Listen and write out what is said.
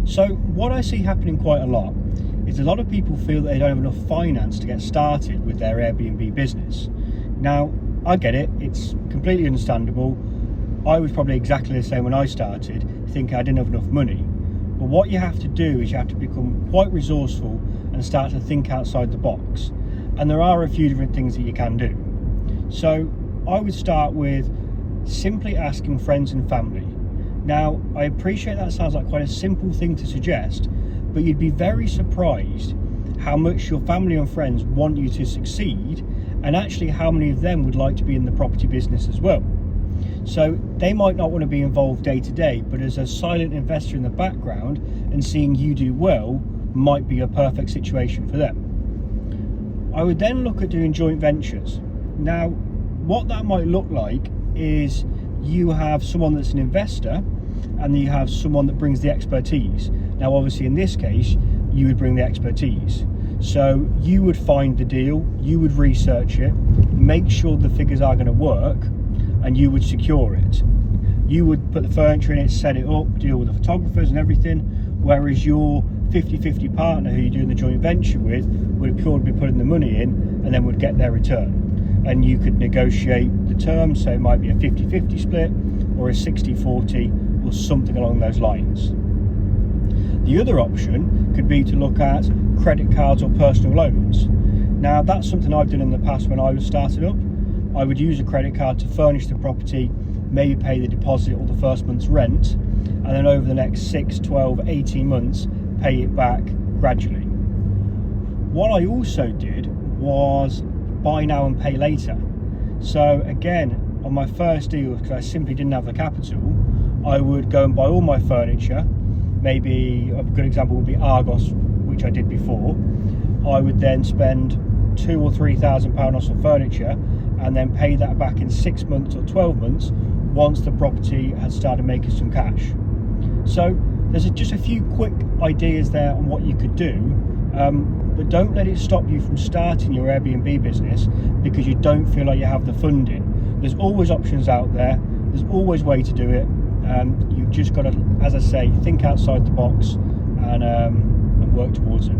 So what I see happening quite a lot is a lot of people feel that they don't have enough finance to get started with their Airbnb business. Now, I get it, it's completely understandable. I was probably exactly the same when I started, thinking I didn't have enough money. But what you have to do is you have to become quite resourceful and start to think outside the box. And there are a few different things that you can do. So I would start with simply asking friends and family. Now, I appreciate that sounds like quite a simple thing to suggest, but you'd be very surprised how much your family and friends want you to succeed, and actually how many of them would like to be in the property business as well. So they might not want to be involved day to day, but as a silent investor in the background and seeing you do well might be a perfect situation for them. I would then look at doing joint ventures. Now, what that might look like is you have someone that's an investor and you have someone that brings the expertise. Now, obviously in this case, you would bring the expertise. So you would find the deal, you would research it, make sure the figures are going to work, and you would secure it. You would put the furniture in it, set it up, deal with the photographers and everything, whereas your 50-50 partner who you're doing the joint venture with would purely be putting the money in and then would get their return. And you could negotiate the terms, so it might be a 50-50 split or a 60-40 or something along those lines. The other option could be to look at credit cards or personal loans. Now, that's something I've done in the past when I was starting up. I would use a credit card to furnish the property, maybe pay the deposit or the first month's rent, and then over the next 6, 12, 18 months, pay it back gradually. What I also did was buy now and pay later. So again, on my first deal, because I simply didn't have the capital, I would go and buy all my furniture. Maybe a good example would be Argos, which I did before. I would then spend £2,000 or £3,000 on some furniture and then pay that back in 6 months or 12 months once the property had started making some cash. So there's just a few quick ideas there on what you could do, but don't let it stop you from starting your Airbnb business because you don't feel like you have the funding. There's always options out there, there's always a way to do it. You've just got to, as I say, think outside the box and work towards it.